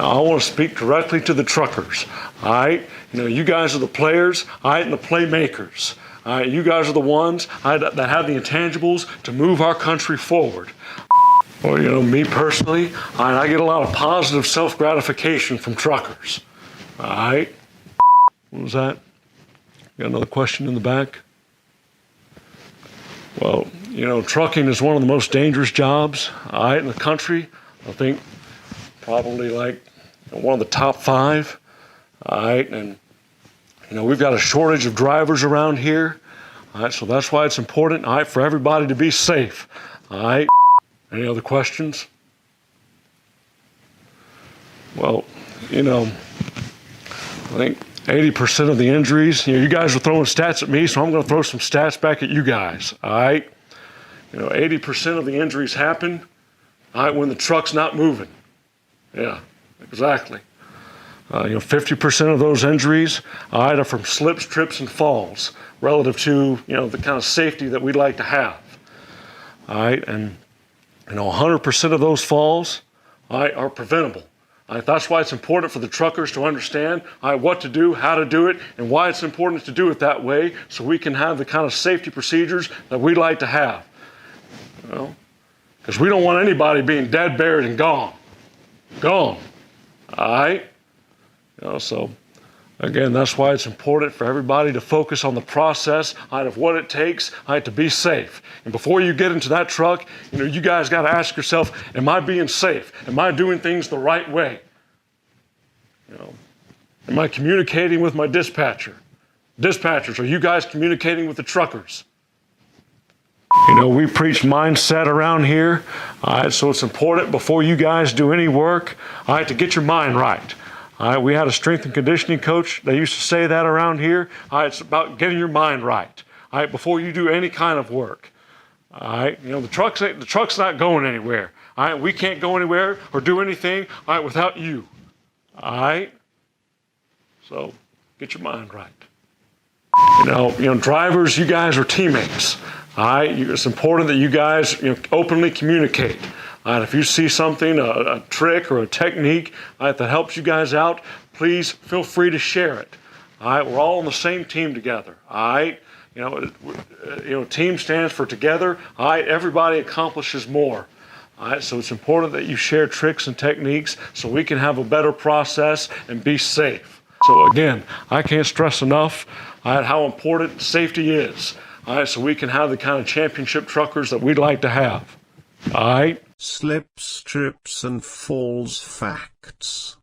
Now, I want to speak directly to the truckers, all right? You guys are the players, all right, and the playmakers. All right, you guys are the ones that have the intangibles to move our country forward. Well, me personally, I get a lot of positive self-gratification from truckers. All right? What was that? Got another question in the back? Well, trucking is one of the most dangerous jobs, all right, in the country. I think probably like one of the top 5, all right? And, we've got a shortage of drivers around here, all right? So that's why it's important, all right, for everybody to be safe, all right? Any other questions? Well, I think 80% of the injuries, you guys are throwing stats at me, so I'm going to throw some stats back at you guys, all right? 80% of the injuries happen, all right, when the truck's not moving. Yeah, exactly. 50% of those injuries, all right, are from slips, trips, and falls relative to, the kind of safety that we'd like to have. All right, and 100% of those falls, all right, are preventable. All right, that's why it's important for the truckers to understand, all right, what to do, how to do it, and why it's important to do it that way so we can have the kind of safety procedures that we'd like to have. Because we don't want anybody being dead, buried, and gone. Gone. All right? So, again, that's why it's important for everybody to focus on the process of what it takes to be safe. And before you get into that truck, you guys got to ask yourself, am I being safe? Am I doing things the right way? Am I communicating with my dispatcher? Dispatchers, are you guys communicating with the truckers? We preach mindset around here, all right, so it's important before you guys do any work, all right, to get your mind right. All right, we had a strength and conditioning coach that used to say that around here. All right, it's about getting your mind right, all right, before you do any kind of work. All right, the truck's not going anywhere. All right, we can't go anywhere or do anything, all right, without you. All right, so get your mind right. Drivers, you guys are teammates. All right, it's important that you guys openly communicate. All right, if you see something, a trick or a technique, all right, that helps you guys out, please feel free to share it. All right, we're all on the same team together. All right, team stands for together. All right, everybody accomplishes more. All right, so it's important that you share tricks and techniques so we can have a better process and be safe. So again, I can't stress enough, all right, how important safety is. All right, so we can have the kind of championship truckers that we'd like to have. All right? Slips, trips and falls facts.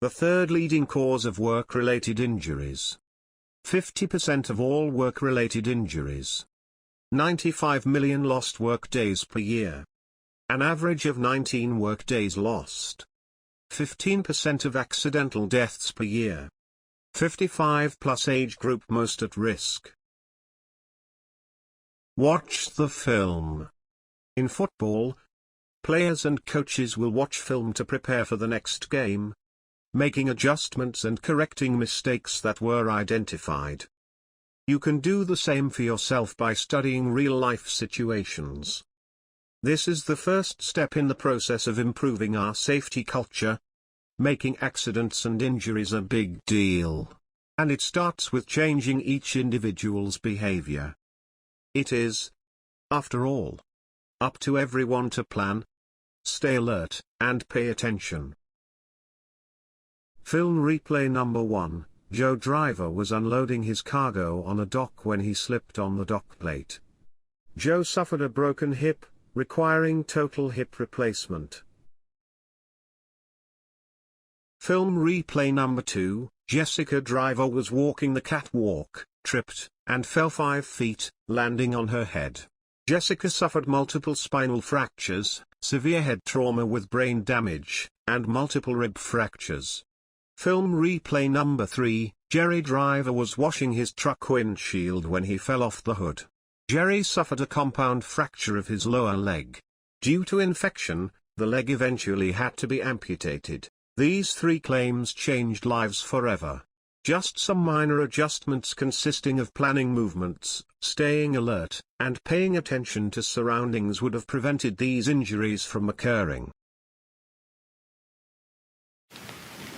The third leading cause of work-related injuries. 50% of all work-related injuries. 95 million lost work days per year. An average of 19 work days lost. 15% of accidental deaths per year. 55+ age group most at risk. Watch the film. In football, players and coaches will watch film to prepare for the next game, making adjustments and correcting mistakes that were identified. You can do the same for yourself by studying real-life situations. This is the first step in the process of improving our safety culture, making accidents and injuries a big deal. And it starts with changing each individual's behavior. It is, after all, up to everyone to plan, stay alert, and pay attention. Film replay number 1. Joe Driver was unloading his cargo on a dock when he slipped on the dock plate. Joe suffered a broken hip, requiring total hip replacement. Film replay number 2. Jessica Driver was walking the catwalk, tripped, and fell 5 feet, landing on her head. Jessica suffered multiple spinal fractures, severe head trauma with brain damage, and multiple rib fractures. Film replay number 3. Jerry Driver was washing his truck windshield when he fell off the hood. Jerry suffered a compound fracture of his lower leg. Due to infection, the leg eventually had to be amputated. These 3 claims changed lives forever. Just some minor adjustments consisting of planning movements, staying alert, and paying attention to surroundings would have prevented these injuries from occurring.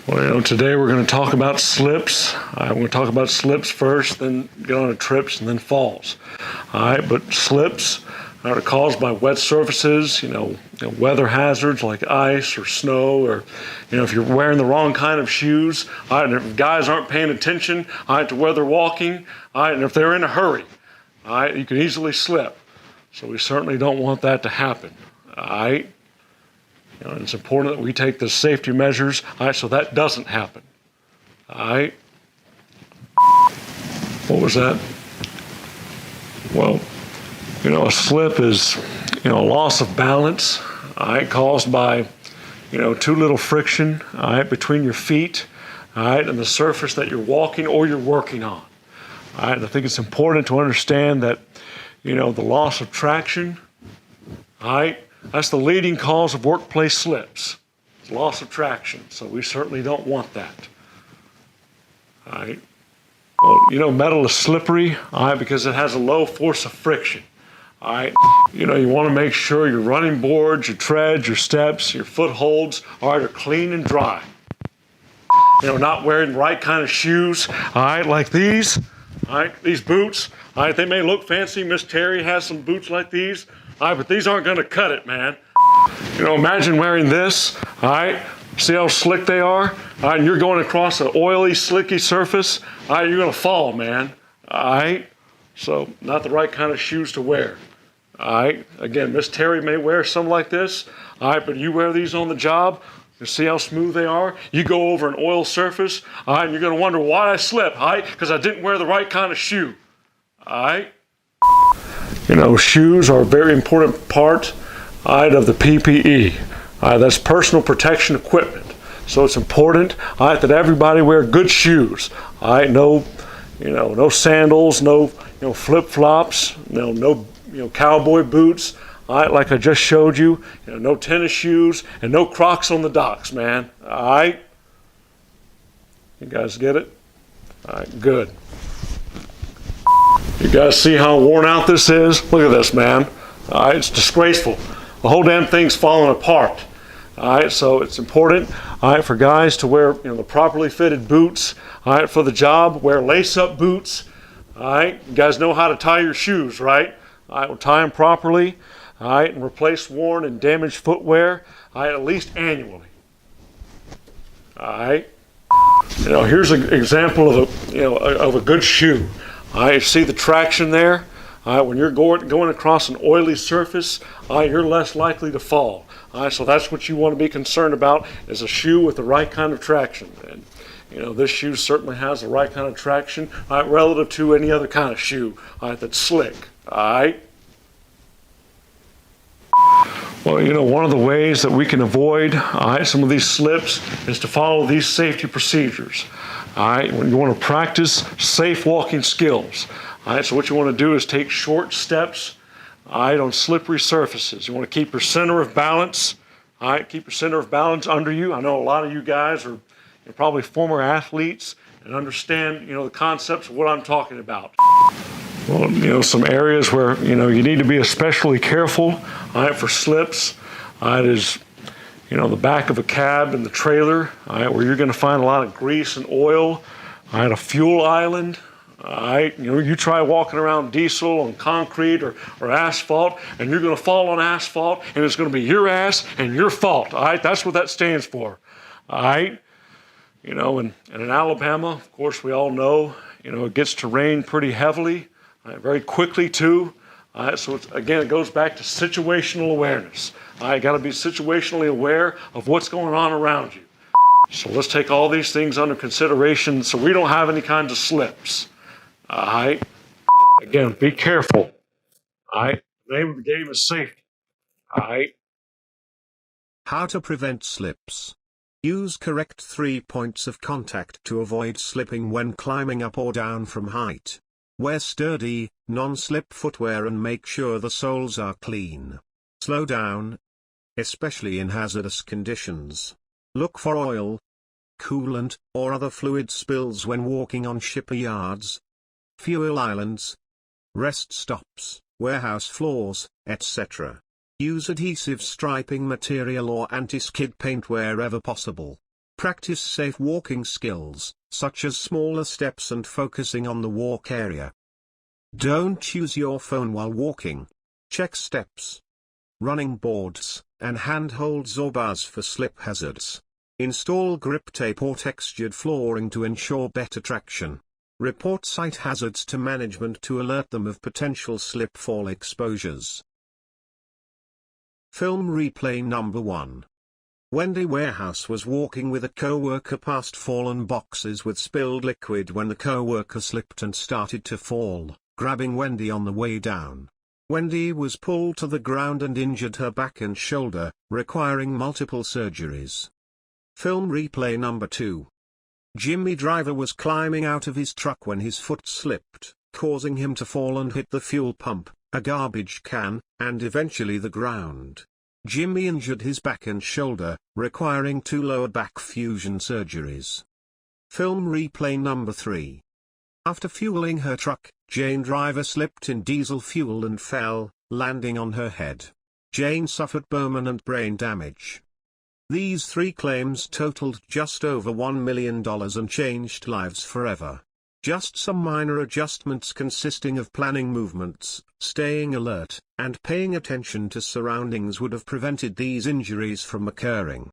Well, today we're going to talk about slips. We're going to talk about slips first, then get on to trips, and then falls. All right, but slips are caused by wet surfaces, weather hazards like ice or snow, or, if you're wearing the wrong kind of shoes, all right, and if guys aren't paying attention, all right, to where they're walking, all right, and if they're in a hurry, all right, you can easily slip. So we certainly don't want that to happen, all right? It's important that we take the safety measures, all right, so that doesn't happen. All right? What was that? Well, a slip is, a loss of balance, all right, caused by, too little friction, all right, between your feet, all right, and the surface that you're walking or you're working on. All right, and I think it's important to understand that, the loss of traction, all right, that's the leading cause of workplace slips. It's loss of traction, so we certainly don't want that. All right. Well, metal is slippery, all right, because it has a low force of friction. All right. You want to make sure your running boards, your treads, your steps, your footholds, all right, are clean and dry. Not wearing the right kind of shoes, all right, like these, all right, these boots, all right, they may look fancy. Miss Terry has some boots like these. All right, but these aren't going to cut it, man. Imagine wearing this, all right? See how slick they are? All right, and you're going across an oily, slicky surface. All right, you're going to fall, man. All right? So, not the right kind of shoes to wear. All right? Again, Miss Terry may wear some like this. All right, but you wear these on the job. You see how smooth they are? You go over an oil surface, all right, and you're going to wonder why I slipped, all right? Because I didn't wear the right kind of shoe. All right? Shoes are a very important part, all right, of the PPE. All right, that's personal protection equipment. So it's important, all right, that everybody wear good shoes. All right, no sandals, no, flip-flops, no, cowboy boots. All right, like I just showed you, no tennis shoes and no Crocs on the docks, man. All right, you guys get it? All right, good. You guys see how worn out this is? Look at this, man. All right, it's disgraceful. The whole damn thing's falling apart. All right, so it's important, all right, for guys to wear, the properly fitted boots. All right, for the job, wear lace-up boots. All right, you guys know how to tie your shoes, right? All right, we'll tie them properly. All right, and replace worn and damaged footwear. All right, at least annually. All right. Here's an example of a good shoe. All right, see the traction there? All right, when you're going across an oily surface, all right, you're less likely to fall. All right, so that's what you want to be concerned about, is a shoe with the right kind of traction. And, this shoe certainly has the right kind of traction, all right, relative to any other kind of shoe, all right, that's slick. All right. Well, one of the ways that we can avoid, all right, some of these slips is to follow these safety procedures. All right, when you want to practice safe walking skills. All right, so what you want to do is take short steps, all right, on slippery surfaces. You want to keep your center of balance, all right, keep your center of balance under you. I know a lot of you guys are probably former athletes and understand, the concepts of what I'm talking about. Well, some areas where, you need to be especially careful, all right, for slips, all right, is, the back of a cab and the trailer, all right, where you're going to find a lot of grease and oil, all right, a fuel island, all right, you try walking around diesel on concrete or asphalt, and you're going to fall on asphalt, and it's going to be your ass and your fault, all right, that's what that stands for, all right, and in Alabama, of course, we all know, it gets to rain pretty heavily, very quickly too. All right, so it goes back to situational awareness. All right, got to be situationally aware of what's going on around you. So let's take all these things under consideration so we don't have any kinds of slips. All right. Again, be careful. All right. The name of the game is safety. All right. How to prevent slips. Use correct 3 points of contact to avoid slipping when climbing up or down from height. Wear sturdy, non-slip footwear and make sure the soles are clean. Slow down, especially in hazardous conditions. Look for oil, coolant, or other fluid spills when walking on shipyards, fuel islands, rest stops, warehouse floors, etc. Use adhesive striping material or anti-skid paint wherever possible. Practice safe walking skills, such as smaller steps and focusing on the walk area. Don't use your phone while walking. Check steps, running boards, and handholds or bars for slip hazards. Install grip tape or textured flooring to ensure better traction. Report site hazards to management to alert them of potential slip-fall exposures. Film replay number 1. Wendy Warehouse was walking with a co-worker past fallen boxes with spilled liquid when the co-worker slipped and started to fall, grabbing Wendy on the way down. Wendy was pulled to the ground and injured her back and shoulder, requiring multiple surgeries. Film replay number 2. Jimmy Driver was climbing out of his truck when his foot slipped, causing him to fall and hit the fuel pump, a garbage can, and eventually the ground. Jimmy injured his back and shoulder, requiring 2 lower back fusion surgeries. Film replay number 3. After fueling her truck, Jane Driver slipped in diesel fuel and fell, landing on her head. Jane suffered permanent brain damage. These 3 claims totaled just over $1 million and changed lives forever. Just some minor adjustments consisting of planning movements, staying alert, and paying attention to surroundings would have prevented these injuries from occurring.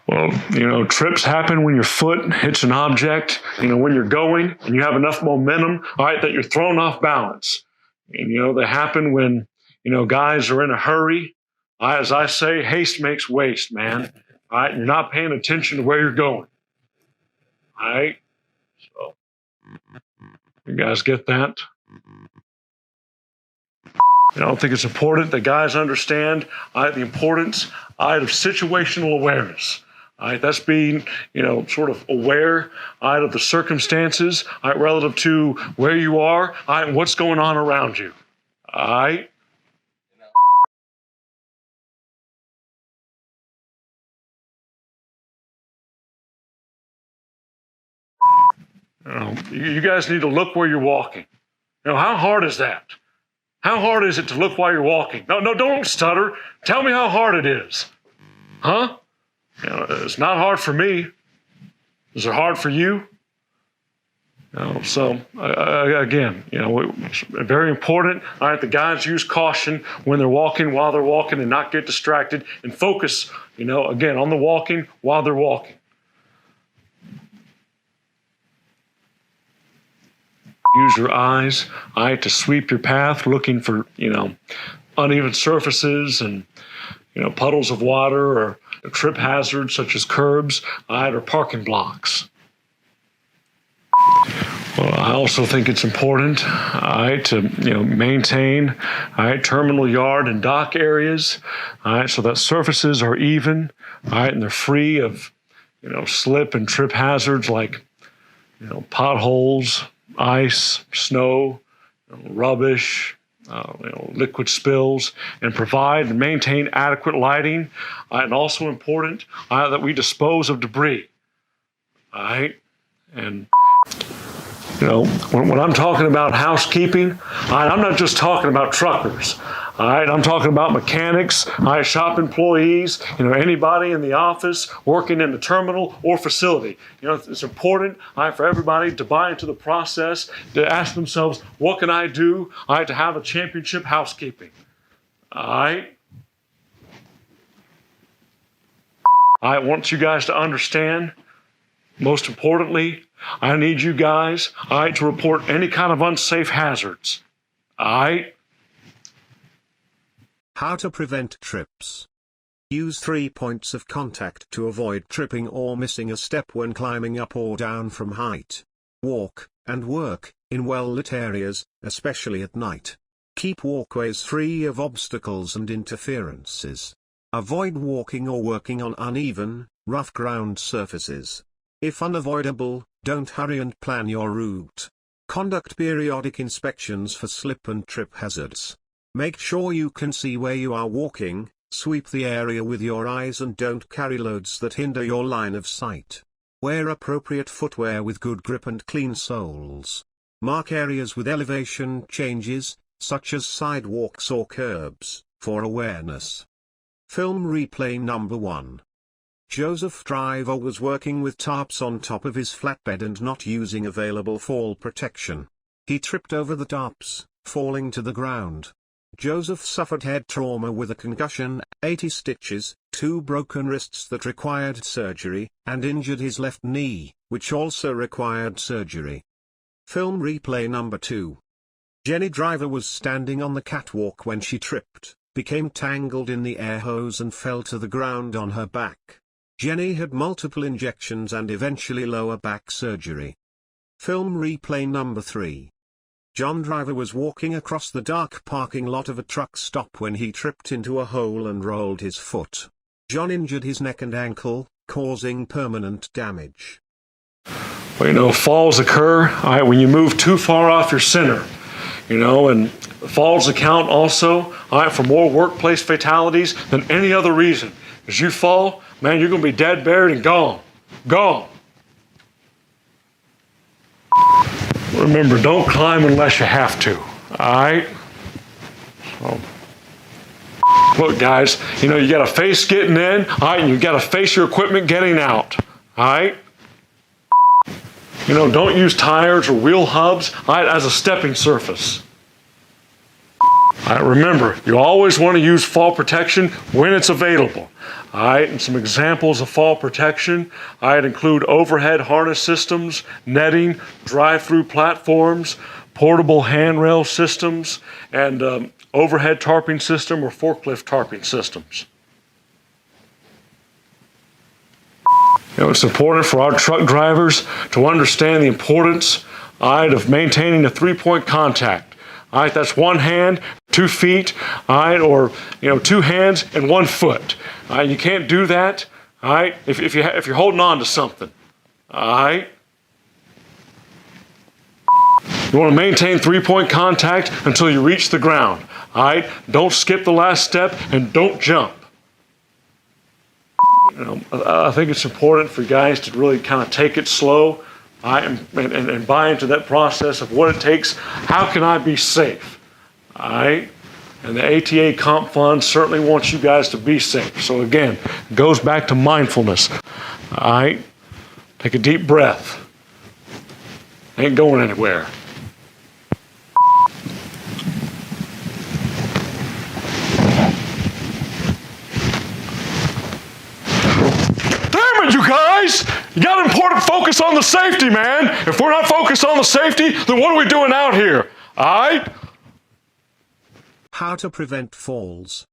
Well, trips happen when your foot hits an object, when you're going and you have enough momentum, all right, that you're thrown off balance. And, they happen when, guys are in a hurry. As I say, haste makes waste, man. All right, and you're not paying attention to where you're going. All right, so you guys get that? I don't think it's important that guys understand the importance of situational awareness. All right, that's being, sort of aware of the circumstances relative to where you are and what's going on around you. All right. You guys need to look where you're walking. How hard is that? How hard is it to look while you're walking? No, don't stutter. Tell me how hard it is. Huh? It's not hard for me. Is it hard for you? So, again, it's very important. All right, the guys use caution when they're walking, while they're walking, and not get distracted and focus, again, on the walking while they're walking. Use your eyes, to sweep your path, looking for, uneven surfaces and, puddles of water or trip hazards such as curbs, or parking blocks. Well, I also think it's important, to, maintain, terminal yard and dock areas, so that surfaces are even, and they're free of, slip and trip hazards like, potholes, ice, snow, rubbish, liquid spills, and provide and maintain adequate lighting. And also important that we dispose of debris. All right, and when I'm talking about housekeeping, I'm not just talking about truckers. All right, I'm talking about mechanics, shop employees, anybody in the office, working in the terminal or facility. It's important for everybody to buy into the process, to ask themselves, what can I do to have a championship housekeeping? All right. I want you guys to understand, most importantly, I need you guys, to report any kind of unsafe hazards. All right. How to prevent trips. Use 3 points of contact to avoid tripping or missing a step when climbing up or down from height. Walk, and work, in well-lit areas, especially at night. Keep walkways free of obstacles and interferences. Avoid walking or working on uneven, rough ground surfaces. If unavoidable, don't hurry and plan your route. Conduct periodic inspections for slip and trip hazards. Make sure you can see where you are walking, sweep the area with your eyes and don't carry loads that hinder your line of sight. Wear appropriate footwear with good grip and clean soles. Mark areas with elevation changes, such as sidewalks or curbs, for awareness. Film replay number 1. Joseph Driver was working with tarps on top of his flatbed and not using available fall protection. He tripped over the tarps, falling to the ground. Joseph suffered head trauma with a concussion, 80 stitches, 2 broken wrists that required surgery, and injured his left knee, which also required surgery. Film replay number 2. Jenny Driver was standing on the catwalk when she tripped, became tangled in the air hose and fell to the ground on her back. Jenny had multiple injections and eventually lower back surgery. Film replay number 3. John Driver was walking across the dark parking lot of a truck stop when he tripped into a hole and rolled his foot. John injured his neck and ankle, causing permanent damage. Well, falls occur when you move too far off your center. And falls account also for more workplace fatalities than any other reason. As you fall, man, you're going to be dead, buried, and gone. Gone. Remember, don't climb unless you have to, all right? So, look, guys, you got to face getting in, all right, and you got to face your equipment getting out, all right? Don't use tires or wheel hubs, all right, as a stepping surface. All right, remember, you always want to use fall protection when it's available. All right, and some examples of fall protection, all right, include overhead harness systems, netting, drive-through platforms, portable handrail systems, and overhead tarping system or forklift tarping systems. It's important for our truck drivers to understand the importance, all right, of maintaining a three-point contact. All right, that's one hand, 2 feet, all right, or 2 hands and 1 foot. All right, you can't do that, all right, if you're holding on to something. All right. You want to maintain three-point contact until you reach the ground. All right, don't skip the last step and don't jump. I think it's important for guys to really kind of take it slow. And buy into that process of what it takes. How can I be safe? All right? And the ATA Comp Fund certainly wants you guys to be safe. So again, it goes back to mindfulness. All right? Take a deep breath. Ain't going anywhere. You guys, you got an important focus on the safety, man. If we're not focused on the safety, then what are we doing out here? All right? How to prevent falls.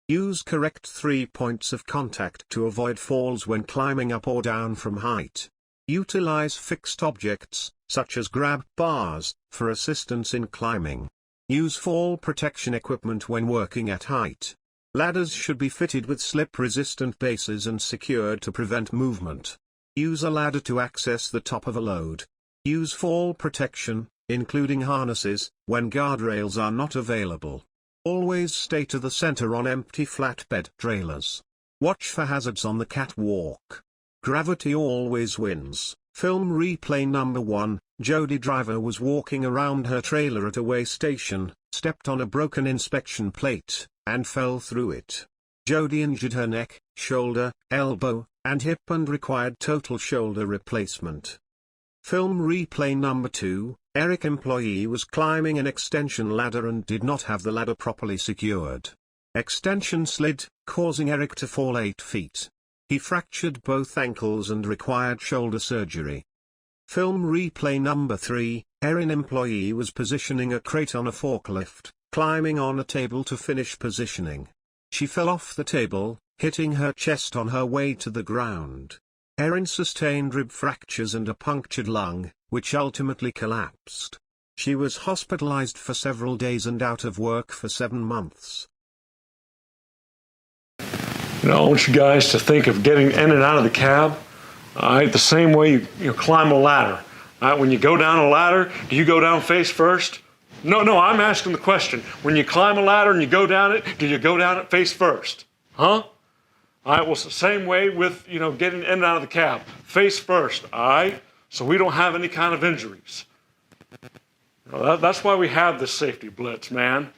Use correct 3 points of contact to avoid falls when climbing up or down from height. Utilize fixed objects, such as grab bars, for assistance in climbing. Use fall protection equipment when working at height. Ladders should be fitted with slip-resistant bases and secured to prevent movement. Use a ladder to access the top of a load. Use fall protection, including harnesses, when guardrails are not available. Always stay to the center on empty flatbed trailers. Watch for hazards on the catwalk. Gravity always wins. Film replay number 1. Jody Driver was walking around her trailer at a weigh station, stepped on a broken inspection plate, and fell through it. Jody injured her neck, shoulder, elbow, and hip and required total shoulder replacement. Film replay number 2. Eric employee was climbing an extension ladder and did not have the ladder properly secured. Extension slid, causing Eric to fall 8 feet. He fractured both ankles and required shoulder surgery. Film replay number 3. Erin employee was positioning a crate on a forklift, climbing on a table to finish positioning. She fell off the table, hitting her chest on her way to the ground. Erin sustained rib fractures and a punctured lung, which ultimately collapsed. She was hospitalized for several days and out of work for 7 months. I want you guys to think of getting in and out of the cab, all right, the same way you climb a ladder. All right, when you go down a ladder, do you go down face first? No, I'm asking the question. When you climb a ladder and you go down it, do you go down it face first? Huh? All right, well, it's the same way with, getting in and out of the cab. Face first, all right? So we don't have any kind of injuries. That's why we have this safety blitz, man.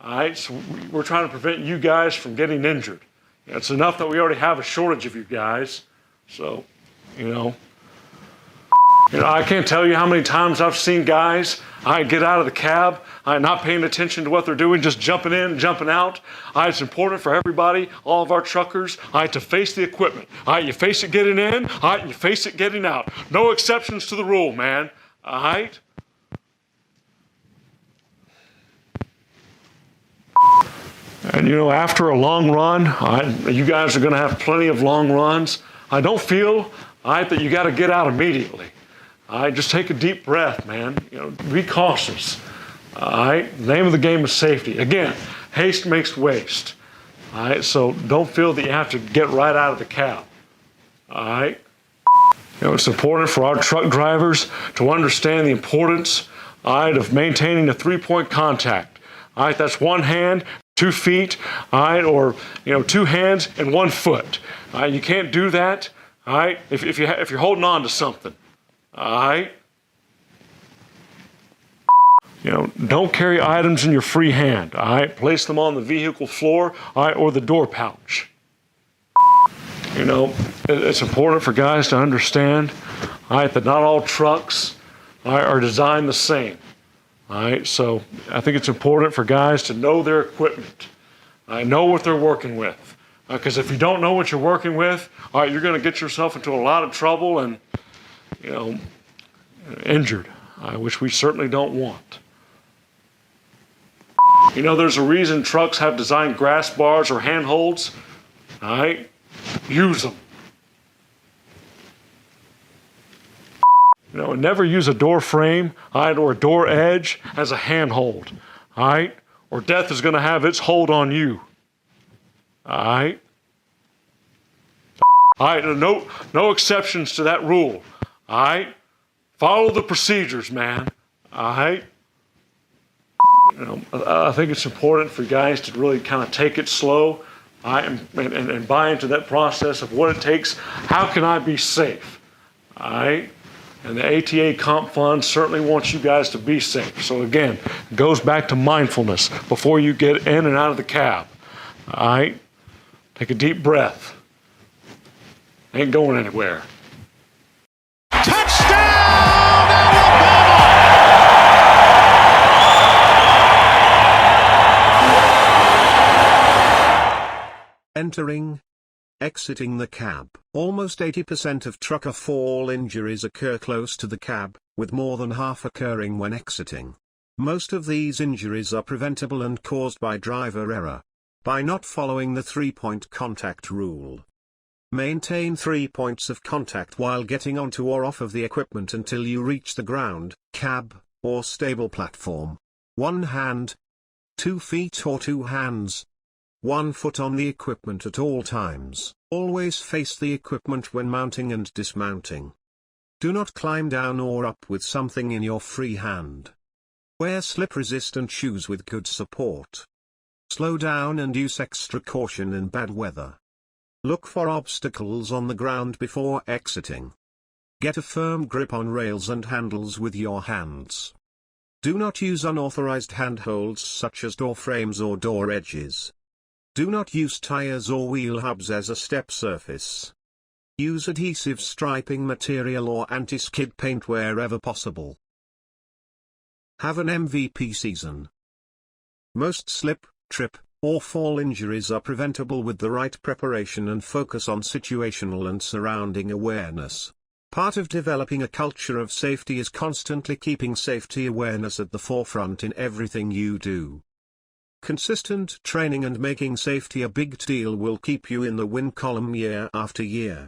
All right, so we're trying to prevent you guys from getting injured. It's enough that we already have a shortage of you guys. So, you know, I can't tell you how many times I've seen guys, get out of the cab, not paying attention to what they're doing, just jumping in and jumping out. It's important for everybody, all of our truckers, to face the equipment. You face it getting in, you face it getting out. No exceptions to the rule, man. All right? And after a long run, you guys are going to have plenty of long runs. I don't feel that you got to get out immediately. Just take a deep breath, man. Be cautious. The name of the game is safety. Again, haste makes waste. So don't feel that you have to get right out of the cab. It's important for our truck drivers to understand the importance of maintaining a 3-point contact. That's one hand, 2 feet, or 2 hands and 1 foot. You can't do that, if you're holding on to something. Don't carry items in your free hand. Place them on the vehicle floor, or the door pouch. It's important for guys to understand, that not all trucks are designed the same. So I think it's important for guys to know their equipment, know what they're working with. Because if you don't know what you're working with, you're going to get yourself into a lot of trouble and, injured, which we certainly don't want. There's a reason trucks have designed grass bars or handholds. Use them. And never use a door frame, or a door edge as a handhold, or death is going to have its hold on you. No exceptions to that rule. Follow the procedures, man. I think it's important for guys to really kind of take it slow, and buy into that process of what it takes. How can I be safe? And the ATA Comp Fund certainly wants you guys to be safe. So again, it goes back to mindfulness before you get in and out of the cab. Take a deep breath. Ain't going anywhere. Entering, exiting the cab. Almost 80% of trucker fall injuries occur close to the cab, with more than half occurring when exiting. Most of these injuries are preventable and caused by driver error, by not following the 3-point contact rule. Maintain 3 points of contact while getting onto or off of the equipment until you reach the ground, cab, or stable platform. 1 hand, 2 feet or 2 hands, 1 foot on the equipment at all times. Always face the equipment when mounting and dismounting. Do not climb down or up with something in your free hand. Wear slip-resistant shoes with good support. Slow down and use extra caution in bad weather. Look for obstacles on the ground before exiting. Get a firm grip on rails and handles with your hands. Do not use unauthorized handholds such as door frames or door edges. Do not use tires or wheel hubs as a step surface. Use adhesive striping material or anti-skid paint wherever possible. Have an MVP season. Most slip, trip, or fall injuries are preventable with the right preparation and focus on situational and surrounding awareness. Part of developing a culture of safety is constantly keeping safety awareness at the forefront in everything you do. Consistent training and making safety a big deal will keep you in the win column year after year.